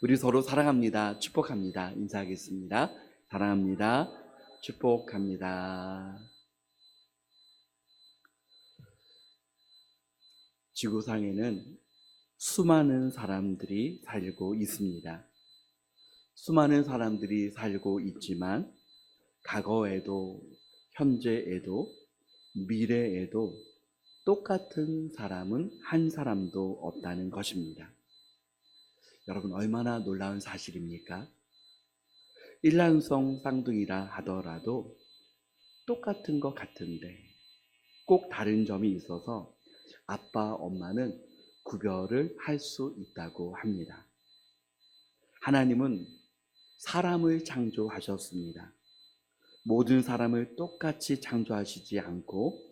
우리 서로 사랑합니다. 축복합니다. 인사하겠습니다. 사랑합니다. 축복합니다. 지구상에는 수많은 사람들이 살고 있습니다. 수많은 사람들이 살고 있지만 과거에도 현재에도 미래에도 똑같은 사람은 한 사람도 없다는 것입니다. 여러분, 얼마나 놀라운 사실입니까? 일란성 쌍둥이라 하더라도 똑같은 것 같은데 꼭 다른 점이 있어서 아빠, 엄마는 구별을 할 수 있다고 합니다. 하나님은 사람을 창조하셨습니다. 모든 사람을 똑같이 창조하시지 않고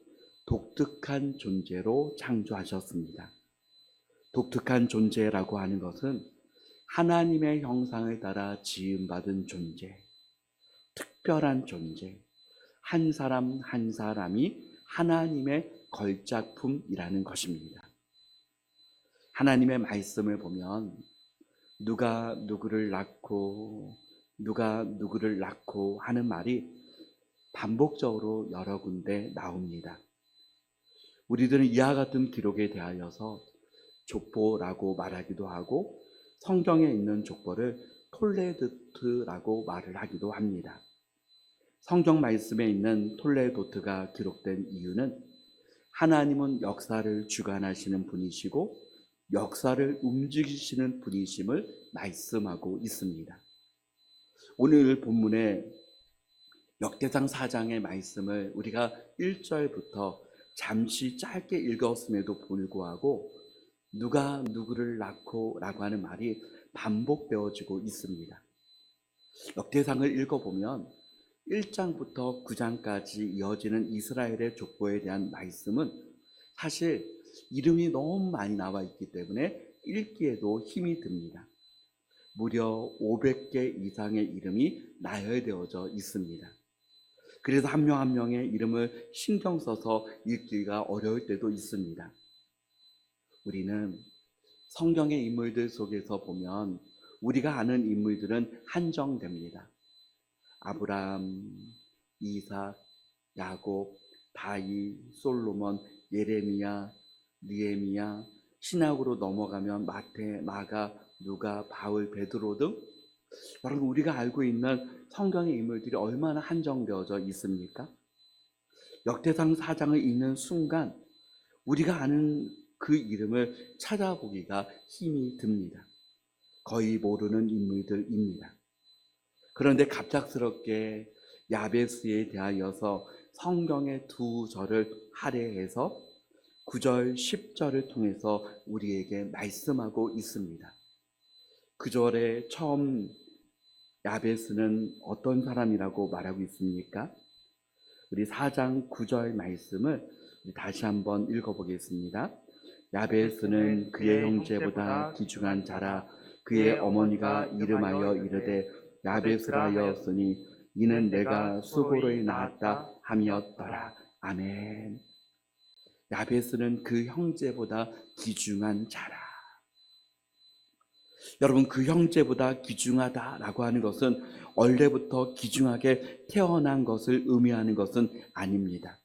독특한 존재로 창조하셨습니다. 독특한 존재라고 하는 것은 하나님의 형상을 따라 지음받은 존재, 특별한 존재, 한 사람 한 사람이 하나님의 걸작품이라는 것입니다. 하나님의 말씀을 보면 누가 누구를 낳고 하는 말이 반복적으로 여러 군데 나옵니다. 우리들은 이와 같은 기록에 대하여서 족보라고 말하기도 하고 성경에 있는 족보를 톨레도트라고 말을 하기도 합니다. 성경 말씀에 있는 톨레도트가 기록된 이유는 하나님은 역사를 주관하시는 분이시고 역사를 움직이시는 분이심을 말씀하고 있습니다. 오늘 본문의 역대상 4장의 말씀을 우리가 1절부터 잠시 짧게 읽었음에도 불구하고 누가 누구를 낳고 라고 하는 말이 반복되어지고 있습니다. 역대상을 읽어보면 1장부터 9장까지 이어지는 이스라엘의 족보에 대한 말씀은 사실 이름이 너무 많이 나와 있기 때문에 읽기에도 힘이 듭니다. 무려 500개 이상의 이름이 나열되어져 있습니다. 그래서 한 명 한 명의 이름을 신경 써서 읽기가 어려울 때도 있습니다. 우리는 성경의 인물들 속에서 보면 우리가 아는 인물들은 한정됩니다. 아브라함, 이삭, 야곱, 다윗, 솔로몬, 예레미야, 느헤미야, 신약으로 넘어가면 마태, 마가, 누가, 바울, 베드로 등 여러분, 우리가 알고 있는 성경의 인물들이 얼마나 한정되어져 있습니까? 역대상 4장을 읽는 순간 우리가 아는 그 이름을 찾아보기가 힘이 듭니다. 거의 모르는 인물들입니다. 그런데 갑작스럽게 야베스에 대하여서 성경의 두 절을 할애해서 9절, 10절을 통해서 우리에게 말씀하고 있습니다. 9절에 처음 야베스는 어떤 사람이라고 말하고 있습니까? 우리 4장 9절 말씀을 다시 한번 읽어보겠습니다. 야베스는 그의 형제보다 귀중한 자라. 그의 어머니가 이름하여 이르되 야베스라 하였으니 이는 내가 수고를 낳았다 함이었더라. 아멘. 야베스는 그 형제보다 귀중한 자라. 여러분, 그 형제보다 귀중하다라고 하는 것은 원래부터 귀중하게 태어난 것을 의미하는 것은 아닙니다.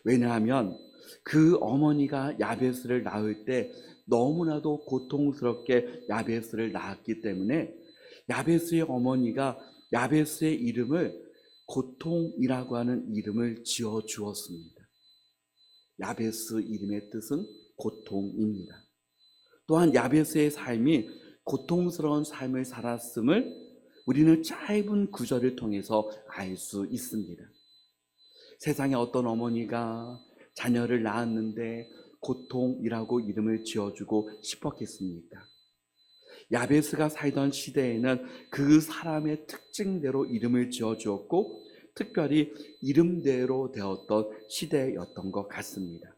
왜냐하면 그 어머니가 야베스를 낳을 때 너무나도 고통스럽게 야베스를 낳았기 때문에 야베스의 어머니가 야베스의 이름을 고통이라고 하는 이름을 지어 주었습니다. 야베스 이름의 뜻은 고통입니다. 또한 야베스의 삶이 고통스러운 삶을 살았음을 우리는 짧은 구절을 통해서 알 수 있습니다. 세상에 어떤 어머니가 자녀를 낳았는데 고통이라고 이름을 지어주고 싶었겠습니까? 야베스가 살던 시대에는 그 사람의 특징대로 이름을 지어주었고 특별히 이름대로 되었던 시대였던 것 같습니다.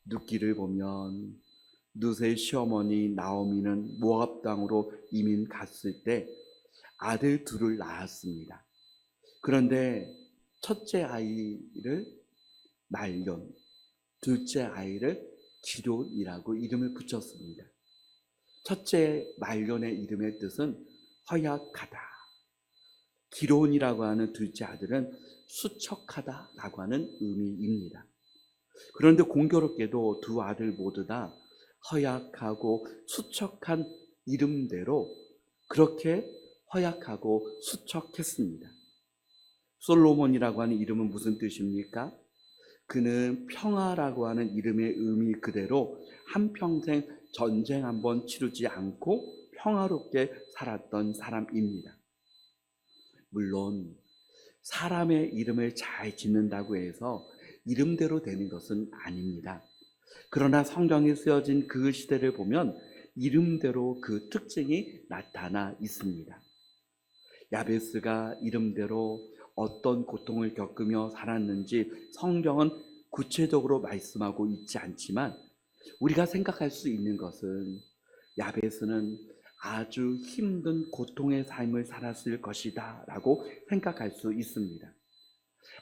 룻기를 보면 룻의 시어머니 나오미는 모압 땅으로 이민 갔을 때 아들 둘을 낳았습니다. 그런데 첫째 아이를 말론, 둘째 아이를 기론이라고 이름을 붙였습니다. 첫째 말론의 이름의 뜻은 허약하다. 기론이라고 하는 둘째 아들은 수척하다라고 하는 의미입니다. 그런데 공교롭게도 두 아들 모두 다 허약하고 수척한 이름대로 그렇게 허약하고 수척했습니다. 솔로몬이라고 하는 이름은 무슨 뜻입니까? 그는 평화라고 하는 이름의 의미 그대로 한평생 전쟁 한번 치르지 않고 평화롭게 살았던 사람입니다. 물론 사람의 이름을 잘 짓는다고 해서 이름대로 되는 것은 아닙니다. 그러나 성경에 쓰여진 그 시대를 보면 이름대로 그 특징이 나타나 있습니다. 야베스가 이름대로 어떤 고통을 겪으며 살았는지 성경은 구체적으로 말씀하고 있지 않지만 우리가 생각할 수 있는 것은 야베스는 아주 힘든 고통의 삶을 살았을 것이다 라고 생각할 수 있습니다.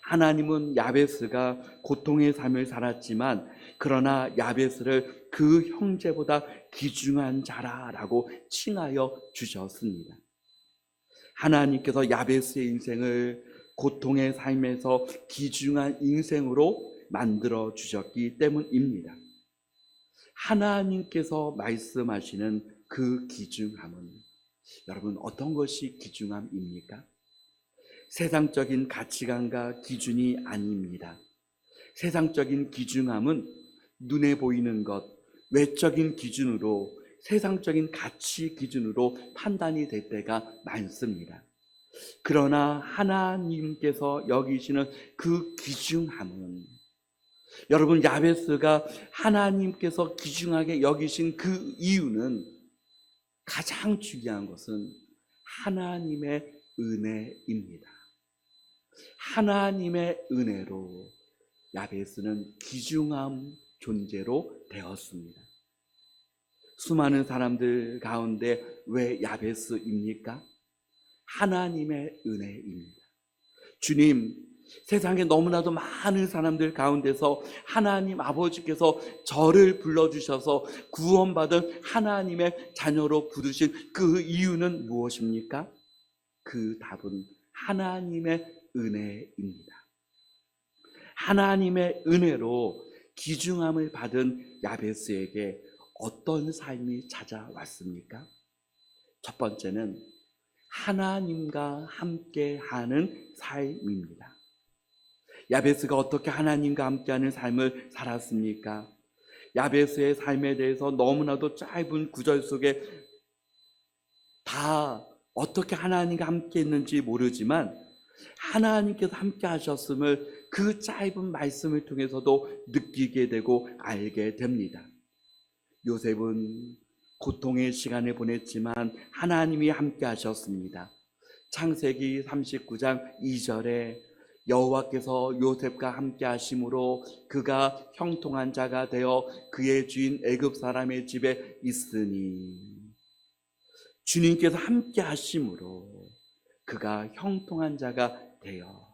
하나님은 야베스가 고통의 삶을 살았지만 그러나 야베스를 그 형제보다 귀중한 자라라고 칭하여 주셨습니다. 하나님께서 야베스의 인생을 고통의 삶에서 귀중한 인생으로 만들어 주셨기 때문입니다. 하나님께서 말씀하시는 그 귀중함은 여러분 어떤 것이 귀중함입니까? 세상적인 가치관과 기준이 아닙니다. 세상적인 귀중함은 눈에 보이는 것, 외적인 기준으로 세상적인 가치 기준으로 판단이 될 때가 많습니다. 그러나 하나님께서 여기시는 그 귀중함은 여러분 야베스가 하나님께서 귀중하게 여기신 그 이유는 가장 중요한 것은 하나님의 은혜입니다. 하나님의 은혜로 야베스는 귀중한 존재로 되었습니다. 수많은 사람들 가운데 왜 야베스입니까? 하나님의 은혜입니다. 주님, 세상에 너무나도 많은 사람들 가운데서 하나님 아버지께서 저를 불러주셔서 구원받은 하나님의 자녀로 부르신 그 이유는 무엇입니까? 그 답은 하나님의 은혜입니다. 하나님의 은혜로 귀중함을 받은 야베스에게 어떤 삶이 찾아왔습니까? 첫 번째는 하나님과 함께하는 삶입니다. 야베스가 어떻게 하나님과 함께하는 삶을 살았습니까? 야베스의 삶에 대해서 너무나도 짧은 구절 속에 다 어떻게 하나님과 함께 했는지 모르지만 하나님께서 함께 하셨음을 그 짧은 말씀을 통해서도 느끼게 되고 알게 됩니다. 요셉은 고통의 시간을 보냈지만 하나님이 함께 하셨습니다. 창세기 39장 2절에 여호와께서 요셉과 함께 하심으로 그가 형통한 자가 되어 그의 주인 애굽 사람의 집에 있으니, 주님께서 함께 하심으로 그가 형통한 자가 되어,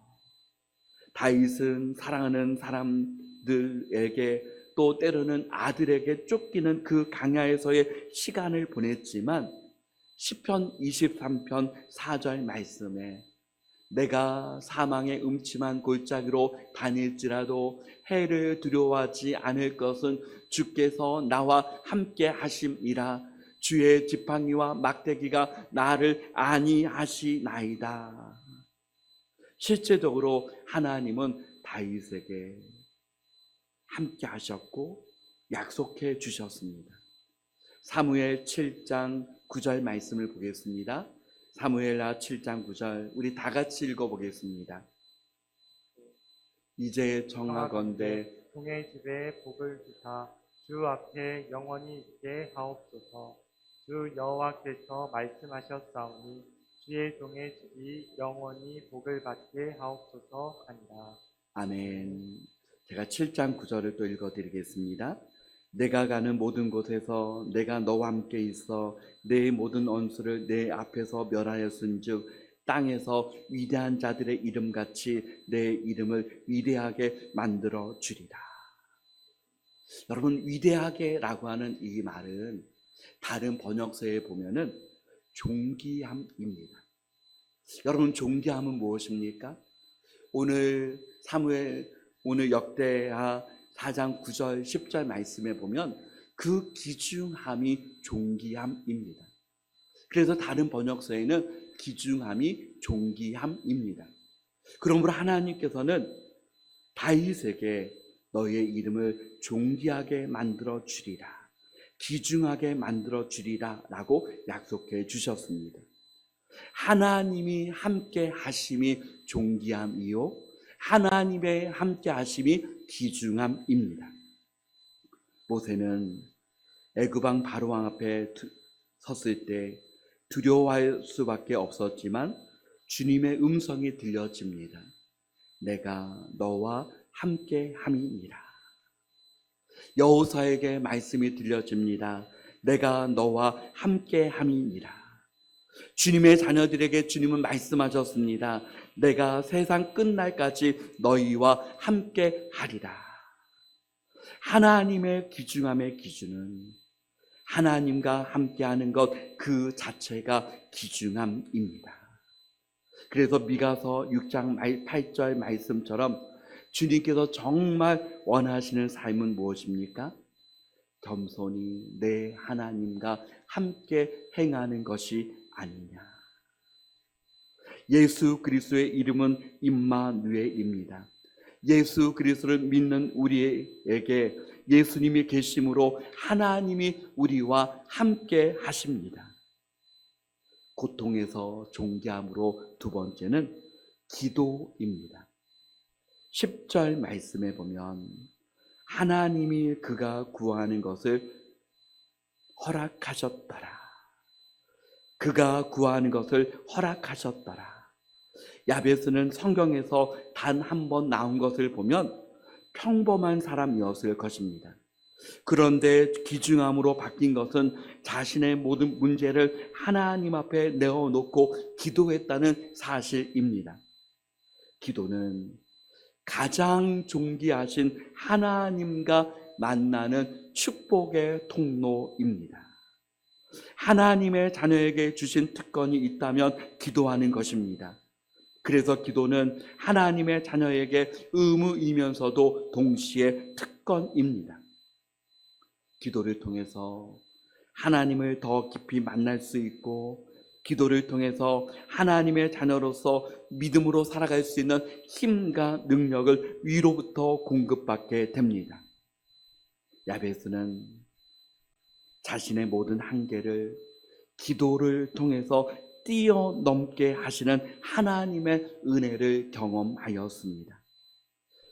다윗은 사랑하는 사람들에게 또 때로는 아들에게 쫓기는 그 강야에서의 시간을 보냈지만 시편 23편 4절 말씀에 내가 사망의 음침한 골짜기로 다닐지라도 해를 두려워하지 않을 것은 주께서 나와 함께 하심이라. 주의 지팡이와 막대기가 나를 안위하시나이다. 실제적으로 하나님은 다윗에게 함께 하셨고 약속해 주셨습니다. 사무엘 7장 9절 말씀을 보겠습니다. 사무엘하 7장 9절 우리 다 같이 읽어보겠습니다. 이제 정하건대 종의 집에 복을 주사 주 앞에 영원히 있게 하옵소서. 주 여호와께서 말씀하셨사오니 주의 종의 집이 영원히 복을 받게 하옵소서 하니라. 아멘. 제가 7장 9절을 또 읽어드리겠습니다. 내가 가는 모든 곳에서 내가 너와 함께 있어 내 모든 원수를 내 앞에서 멸하였은즉 땅에서 위대한 자들의 이름같이 내 이름을 위대하게 만들어 주리라. 여러분, 위대하게라고 하는 이 말은 다른 번역서에 보면은 존귀함입니다. 여러분, 존귀함은 무엇입니까? 오늘 역대하 4장 9절 10절 말씀에 보면 그 귀중함이 존귀함입니다. 그래서 다른 번역서에는 귀중함이 존귀함입니다. 그러므로 하나님께서는 다윗에게 너의 이름을 존귀하게 만들어 주리라, 귀중하게 만들어 주리라 라고 약속해 주셨습니다. 하나님이 함께 하심이 존귀함이요, 하나님의 함께 하심이 귀중함입니다. 모세는 애굽왕 바로왕 앞에 섰을 때 두려워할 수밖에 없었지만 주님의 음성이 들려집니다. 내가 너와 함께 함이니라. 여호사에게 말씀이 들려집니다. 내가 너와 함께 함이니라. 주님의 자녀들에게 주님은 말씀하셨습니다. 내가 세상 끝날까지 너희와 함께 하리라. 하나님의 귀중함의 기준은 하나님과 함께하는 것 그 자체가 귀중함입니다. 그래서 미가서 6장 8절 말씀처럼 주님께서 정말 원하시는 삶은 무엇입니까? 겸손히 내 하나님과 함께 행하는 것이 아니냐. 예수 그리스도의 이름은 임마누엘입니다. 예수 그리스도를 믿는 우리에게 예수님이 계심으로 하나님이 우리와 함께 하십니다. 고통에서 존귀함으로 두 번째는 기도입니다. 10절 말씀에 보면 하나님이 그가 구하는 것을 허락하셨더라. 그가 구하는 것을 허락하셨더라. 야베스는 성경에서 단 한 번 나온 것을 보면 평범한 사람이었을 것입니다. 그런데 귀중함으로 바뀐 것은 자신의 모든 문제를 하나님 앞에 내어놓고 기도했다는 사실입니다. 기도는 가장 존귀하신 하나님과 만나는 축복의 통로입니다. 하나님의 자녀에게 주신 특권이 있다면 기도하는 것입니다. 그래서 기도는 하나님의 자녀에게 의무이면서도 동시에 특권입니다. 기도를 통해서 하나님을 더 깊이 만날 수 있고, 기도를 통해서 하나님의 자녀로서 믿음으로 살아갈 수 있는 힘과 능력을 위로부터 공급받게 됩니다. 야베스는 자신의 모든 한계를 기도를 통해서 뛰어넘게 하시는 하나님의 은혜를 경험하였습니다.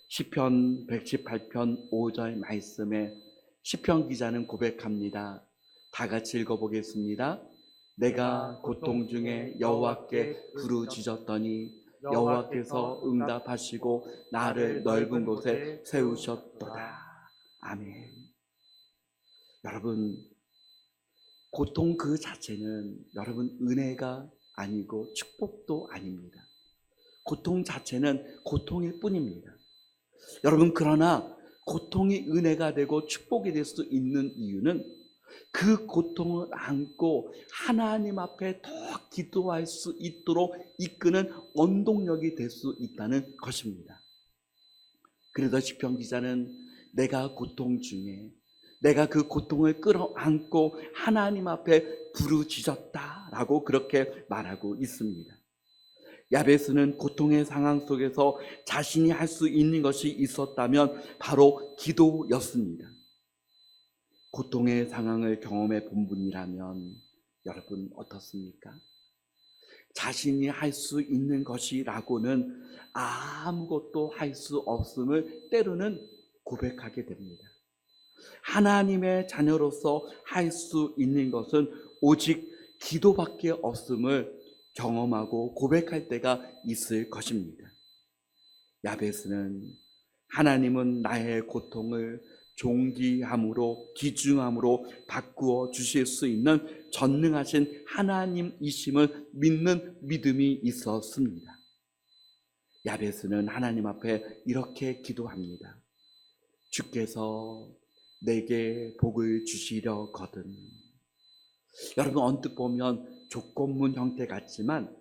시편 118편 5절 말씀에 시편 기자는 고백합니다. 다 같이 읽어보겠습니다. 내가 고통 중에 여호와께 부르짖었더니 여호와께서 응답하시고 나를 넓은 곳에 세우셨도다. 아멘. 여러분, 고통 그 자체는 여러분 은혜가 아니고 축복도 아닙니다. 고통 자체는 고통일 뿐입니다. 여러분, 그러나 고통이 은혜가 되고 축복이 될 수 있는 이유는 그 고통을 안고 하나님 앞에 더 기도할 수 있도록 이끄는 원동력이 될 수 있다는 것입니다. 그래서 시편 기자는 내가 고통 중에 내가 그 고통을 끌어안고 하나님 앞에 부르짖었다라고 그렇게 말하고 있습니다. 야베스는 고통의 상황 속에서 자신이 할 수 있는 것이 있었다면 바로 기도였습니다. 고통의 상황을 경험해 본 분이라면 여러분 어떻습니까? 자신이 할 수 있는 것이라고는 아무것도 할 수 없음을 때로는 고백하게 됩니다. 하나님의 자녀로서 할 수 있는 것은 오직 기도밖에 없음을 경험하고 고백할 때가 있을 것입니다. 야베스는 하나님은 나의 고통을 존귀함으로 귀중함으로 바꾸어 주실 수 있는 전능하신 하나님이심을 믿는 믿음이 있었습니다. 야베스는 하나님 앞에 이렇게 기도합니다. 주께서 내게 복을 주시려거든 여러분, 언뜻 보면 조건문 형태 같지만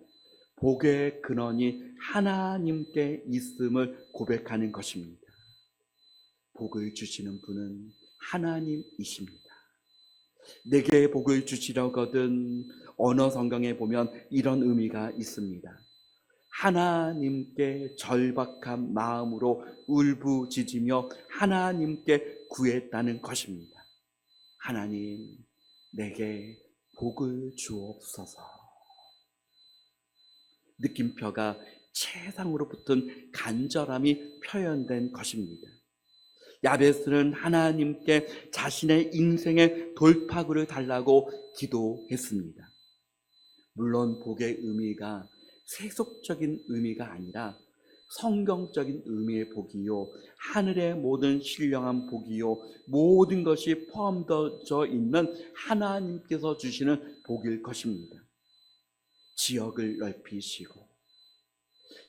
복의 근원이 하나님께 있음을 고백하는 것입니다. 복을 주시는 분은 하나님이십니다. 내게 복을 주시려거든, 언어 성경에 보면 이런 의미가 있습니다. 하나님께 절박한 마음으로 울부짖으며 하나님께 구했다는 것입니다. 하나님, 내게 복을 주옵소서. 느낌표가 최상으로 붙은 간절함이 표현된 것입니다. 야베스는 하나님께 자신의 인생의 돌파구를 달라고 기도했습니다. 물론 복의 의미가 세속적인 의미가 아니라 성경적인 의미의 복이요, 하늘의 모든 신령한 복이요, 모든 것이 포함되어 있는 하나님께서 주시는 복일 것입니다. 지역을 넓히시고,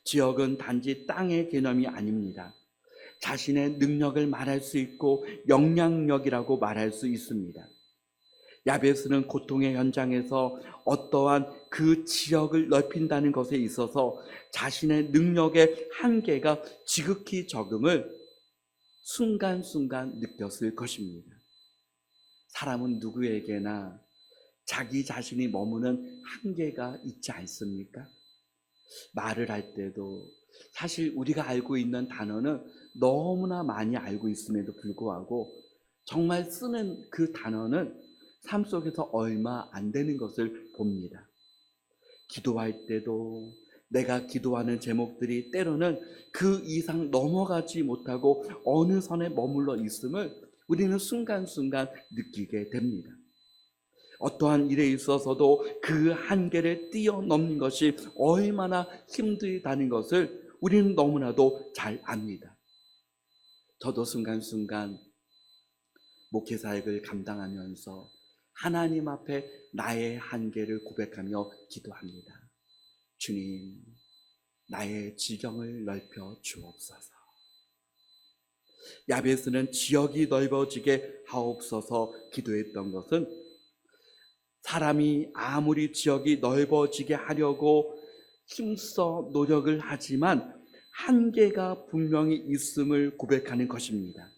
지역은 단지 땅의 개념이 아닙니다. 자신의 능력을 말할 수 있고 영향력이라고 말할 수 있습니다. 야베스는 고통의 현장에서 어떠한 그 지역을 넓힌다는 것에 있어서 자신의 능력의 한계가 지극히 적음을 순간순간 느꼈을 것입니다. 사람은 누구에게나 자기 자신이 머무는 한계가 있지 않습니까? 말을 할 때도 사실 우리가 알고 있는 단어는 너무나 많이 알고 있음에도 불구하고 정말 쓰는 그 단어는 삶 속에서 얼마 안 되는 것을 봅니다. 기도할 때도 내가 기도하는 제목들이 때로는 그 이상 넘어가지 못하고 어느 선에 머물러 있음을 우리는 순간순간 느끼게 됩니다. 어떠한 일에 있어서도 그 한계를 뛰어넘는 것이 얼마나 힘들다는 것을 우리는 너무나도 잘 압니다. 저도 순간순간 목회 사역을 감당하면서 하나님 앞에 나의 한계를 고백하며 기도합니다. 주님, 나의 지경을 넓혀 주옵소서. 야베스는 지역이 넓어지게 하옵소서 기도했던 것은 사람이 아무리 지역이 넓어지게 하려고 힘써 노력을 하지만 한계가 분명히 있음을 고백하는 것입니다.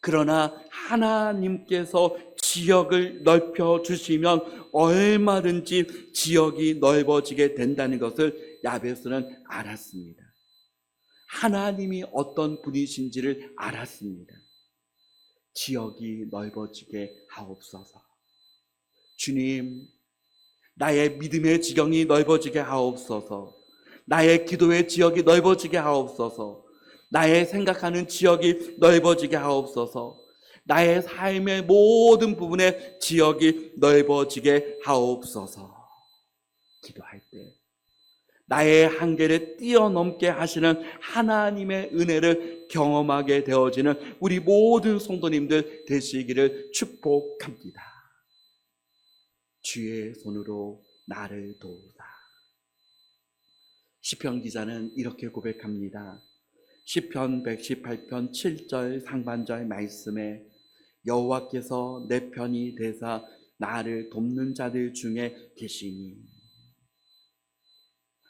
그러나 하나님께서 지역을 넓혀 주시면 얼마든지 지역이 넓어지게 된다는 것을 야베스는 알았습니다. 하나님이 어떤 분이신지를 알았습니다. 지역이 넓어지게 하옵소서. 주님, 나의 믿음의 지경이 넓어지게 하옵소서. 나의 기도의 지역이 넓어지게 하옵소서. 나의 생각하는 지역이 넓어지게 하옵소서. 나의 삶의 모든 부분의 지역이 넓어지게 하옵소서. 기도할 때 나의 한계를 뛰어넘게 하시는 하나님의 은혜를 경험하게 되어지는 우리 모든 성도님들 되시기를 축복합니다. 주의 손으로 나를 도우다. 시편 기자는 이렇게 고백합니다. 시편 118편 7절 상반절 말씀에 여호와께서 내 편이 되사 나를 돕는 자들 중에 계시니,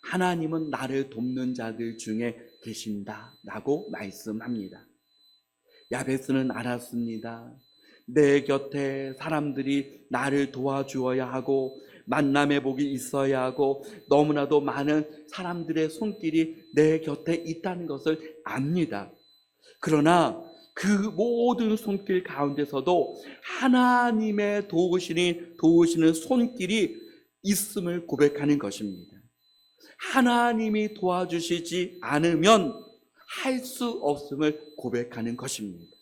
하나님은 나를 돕는 자들 중에 계신다라고 말씀합니다. 야베스는 알았습니다. 내 곁에 사람들이 나를 도와주어야 하고 만남의 복이 있어야 하고 너무나도 많은 사람들의 손길이 내 곁에 있다는 것을 압니다. 그러나 그 모든 손길 가운데서도 하나님의 도우시는 손길이 있음을 고백하는 것입니다. 하나님이 도와주시지 않으면 할 수 없음을 고백하는 것입니다.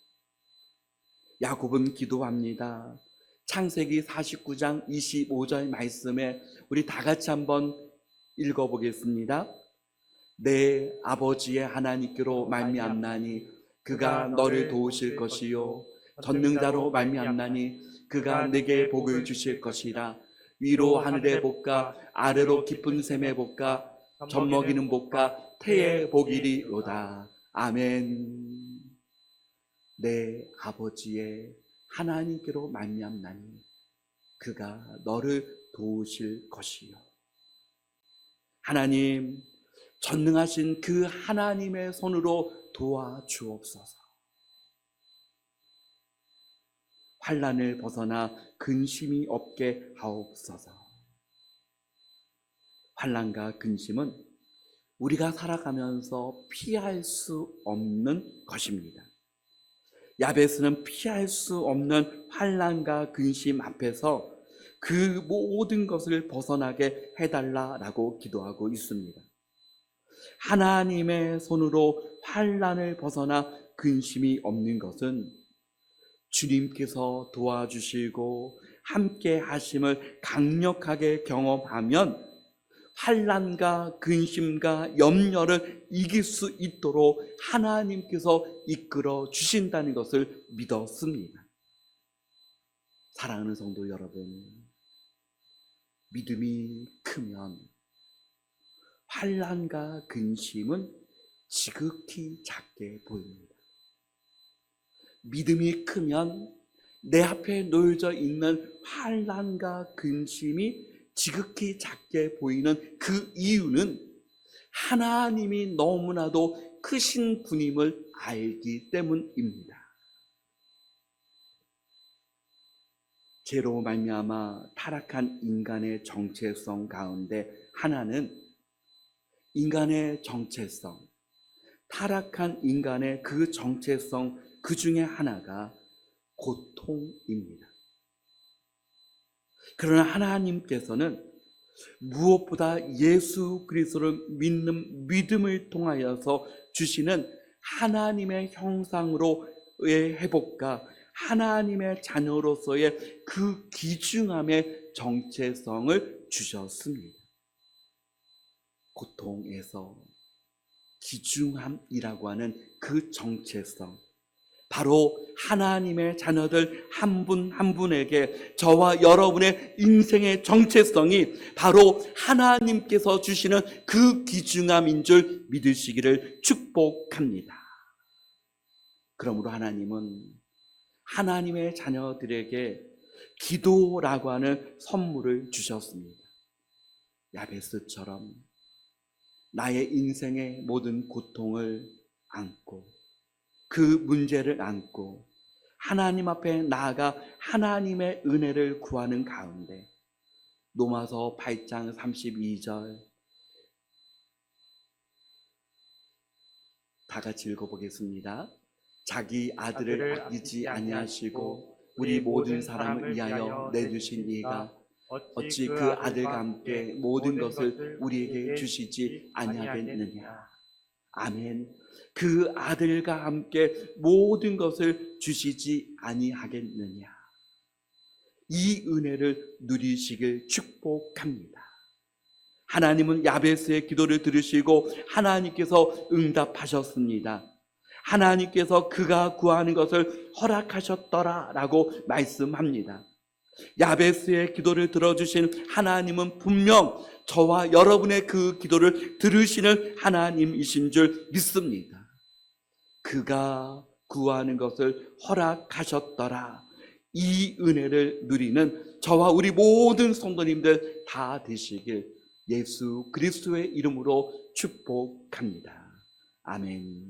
야곱은 기도합니다. 창세기 49장 25절 말씀에 우리 다 같이 한번 읽어보겠습니다. 내 아버지의 하나님께로 말미암나니 그가 너를 도우실 것이요 전능자로 말미암나니 그가 내게 복을 주실 것이라. 위로 하늘의 복과 아래로 깊은 샘의 복과 젖먹이는 복과 태의 복이리로다. 아멘. 내 아버지의 하나님께로 말미암나니 그가 너를 도우실 것이요. 하나님, 전능하신 그 하나님의 손으로 도와주옵소서. 환난을 벗어나 근심이 없게 하옵소서. 환난과 근심은 우리가 살아가면서 피할 수 없는 것입니다. 야베스는 피할 수 없는 환난과 근심 앞에서 그 모든 것을 벗어나게 해달라라고 기도하고 있습니다. 하나님의 손으로 환난을 벗어나 근심이 없는 것은 주님께서 도와주시고 함께 하심을 강력하게 경험하면 환난과 근심과 염려를 이길 수 있도록 하나님께서 이끌어 주신다는 것을 믿었습니다. 사랑하는 성도 여러분, 믿음이 크면 환난과 근심은 지극히 작게 보입니다. 믿음이 크면 내 앞에 놓여져 있는 환난과 근심이 지극히 작게 보이는 그 이유는 하나님이 너무나도 크신 분임을 알기 때문입니다. 죄로 말미암아 타락한 인간의 정체성 가운데 하나는 인간의 정체성, 타락한 인간의 그 정체성 그 중에 하나가 고통입니다. 그러나 하나님께서는 무엇보다 예수 그리스도를 믿는 믿음을 통하여서 주시는 하나님의 형상으로의 회복과 하나님의 자녀로서의 그 귀중함의 정체성을 주셨습니다. 고통에서 귀중함이라고 하는 그 정체성, 바로 하나님의 자녀들 한 분 한 분에게 저와 여러분의 인생의 정체성이 바로 하나님께서 주시는 그 귀중함인 줄 믿으시기를 축복합니다. 그러므로 하나님은 하나님의 자녀들에게 기도라고 하는 선물을 주셨습니다. 야베스처럼 나의 인생의 모든 고통을 안고 그 문제를 안고 하나님 앞에 나아가 하나님의 은혜를 구하는 가운데 로마서 8장 32절 다 같이 읽어보겠습니다. 자기 아들을 아끼지 아니하시고 우리 모든 사람을 위하여 내주신 이가 어찌 그 아들과 함께 모든 것을 우리에게 주시지 아니하겠느냐. 아멘. 그 아들과 함께 모든 것을 주시지 아니하겠느냐. 이 은혜를 누리시길 축복합니다. 하나님은 야베스의 기도를 들으시고 하나님께서 응답하셨습니다. 하나님께서 그가 구하는 것을 허락하셨더라라고 말씀합니다. 야베스의 기도를 들어주신 하나님은 분명 저와 여러분의 그 기도를 들으시는 하나님이신 줄 믿습니다. 그가 구하는 것을 허락하셨더라. 이 은혜를 누리는 저와 우리 모든 성도님들 다 되시길 예수 그리스도의 이름으로 축복합니다. 아멘.